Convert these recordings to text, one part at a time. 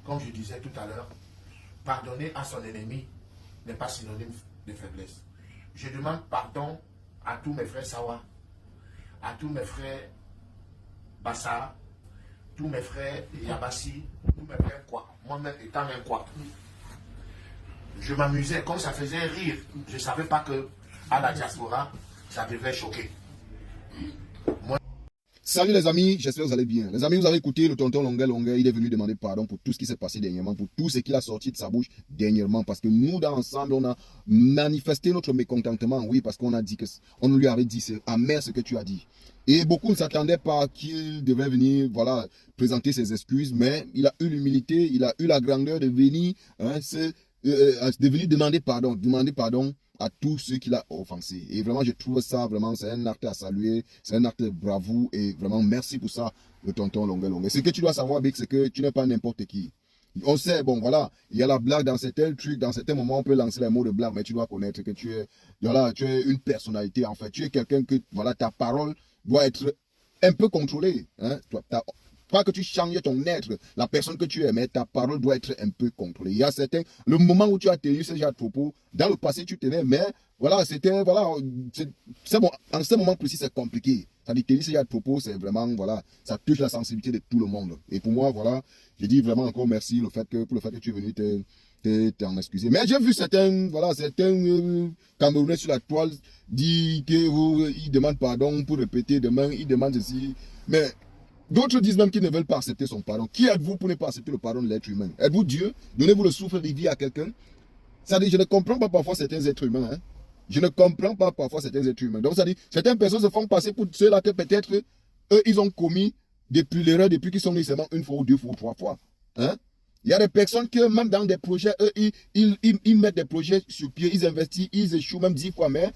comme je disais tout à l'heure, pardonner à son ennemi n'est pas synonyme de faiblesse. Je demande pardon à tous mes frères Sawa, à tous mes frères Bassa, tous mes frères Yabassi, tous mes frères quoi. Moi-même étant un quoi. Je m'amusais, comme ça faisait rire. Je ne savais pas que à la diaspora, ça devait choquer. Salut les amis, j'espère que vous allez bien. Les amis, vous avez écouté le tonton Longuet, il est venu demander pardon pour tout ce qui s'est passé dernièrement, pour tout ce qu'il a sorti de sa bouche dernièrement, parce que nous, dans l'ensemble, on a manifesté notre mécontentement, oui, parce qu'on a dit que, on lui avait dit, c'est amer ce que tu as dit. Et beaucoup ne s'attendaient pas qu'il devait venir, voilà, présenter ses excuses, mais il a eu l'humilité, il a eu la grandeur de venir, de venir demander pardon à tous ceux qu'il a offensés. Et vraiment, je trouve ça, vraiment, c'est un acte à saluer, c'est un acte de bravoure, et vraiment, merci pour ça, le tonton Longuet. Ce que tu dois savoir, Big, c'est que tu n'es pas n'importe qui. On sait, bon, voilà, il y a la blague dans certains trucs, dans certains moments, on peut lancer les mots de blague, mais tu dois connaître que tu es, voilà, tu es une personnalité, en fait. Tu es quelqu'un que, voilà, ta parole doit être un peu contrôlée, hein. Pas que tu changes ton être, la personne que tu es, mais ta parole doit être un peu contrôlée. Il y a certains, le moment où tu as tenu ce genre de propos, dans le passé tu tenais, mais voilà, c'était, voilà, c'est bon, en ce moment précis c'est compliqué. C'est-à-dire, tenir ce genre de propos, c'est vraiment, voilà, ça touche la sensibilité de tout le monde. Et pour moi, voilà, je dis vraiment encore merci pour le fait que tu es venu t'en excuser. Mais j'ai vu certains, voilà, certains Camerounais sur la toile dire qu'ils demandent pardon pour répéter demain, ils demandent ceci, mais d'autres disent même qu'ils ne veulent pas accepter son pardon. Qui êtes-vous pour ne pas accepter le pardon de l'être humain? Êtes-vous Dieu? Donnez-vous le souffle de vie à quelqu'un? Ça dit, je ne comprends pas parfois certains êtres humains. Hein? Je ne comprends pas parfois certains êtres humains. Donc ça dit, certaines personnes se font passer pour ceux-là que peut-être eux, ils ont commis depuis l'erreur, depuis qu'ils sont nés seulement une fois ou deux fois ou trois fois. Hein? Il y a des personnes qui, même dans des projets, eux, ils mettent des projets sur pied, ils investissent, ils échouent même 10 fois, mais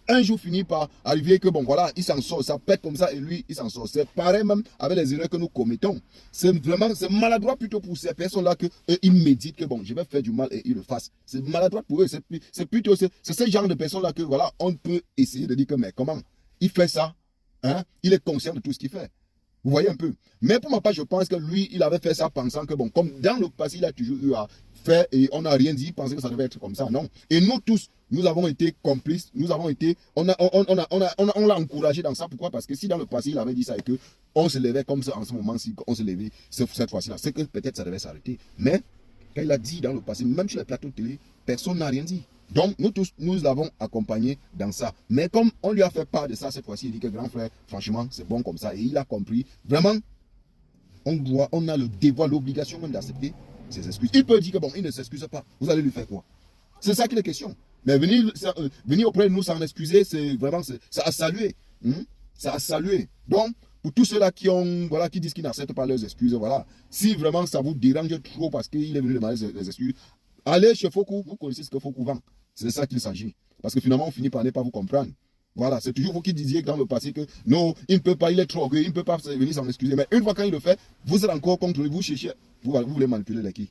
un jour finit par arriver que bon voilà, il s'en sort, ça pète comme ça et lui il s'en sort. C'est pareil même avec les erreurs que nous commettons. C'est vraiment, c'est maladroit plutôt pour ces personnes-là que ils méditent que bon, je vais faire du mal et ils le fassent. C'est maladroit pour eux. C'est plutôt c'est ce genre de personnes-là que voilà, on peut essayer de dire que mais comment il fait ça, hein? Il est conscient de tout ce qu'il fait. Vous voyez un peu. Mais pour ma part, je pense que lui, il avait fait ça pensant que bon, comme dans le passé, il a toujours eu à faire et on n'a rien dit, penser que ça devait être comme ça. Non. Et nous tous, nous avons été complices, nous avons été, on l'a encouragé dans ça. Pourquoi? Parce que si dans le passé, il avait dit ça et que on se levait comme ça en ce moment-ci, on se levait cette fois-ci-là, c'est que peut-être ça devait s'arrêter. Mais quand il a dit dans le passé, même sur les plateaux de télé, personne n'a rien dit. Donc, nous tous, nous l'avons accompagné dans ça. Mais comme on lui a fait part de ça cette fois-ci, il dit que grand frère, franchement, c'est bon comme ça. Et il a compris. Vraiment, on a le devoir, l'obligation même d'accepter ses excuses. Il peut dire que bon, il ne s'excuse pas. Vous allez lui faire quoi? C'est ça qu'il est question. Mais venir auprès de nous sans excuser, c'est vraiment, ça a salué. Ça a salué. Donc, pour tous ceux-là qui ont, voilà, qui disent qu'ils n'acceptent pas leurs excuses, voilà. Si vraiment ça vous dérange trop parce qu'il est venu demander des excuses, allez chez Fokou, vous connaissez ce que Fokou vend. C'est de ça qu'il s'agit. Parce que finalement, on finit par ne pas vous comprendre. Voilà, c'est toujours vous qui disiez dans le passé que non, il ne peut pas, il est trop orgueilleux, il ne peut pas venir s'en excuser. Mais une fois qu'il le fait, vous êtes encore contre lui, vous cherchez, vous voulez manipuler les qui?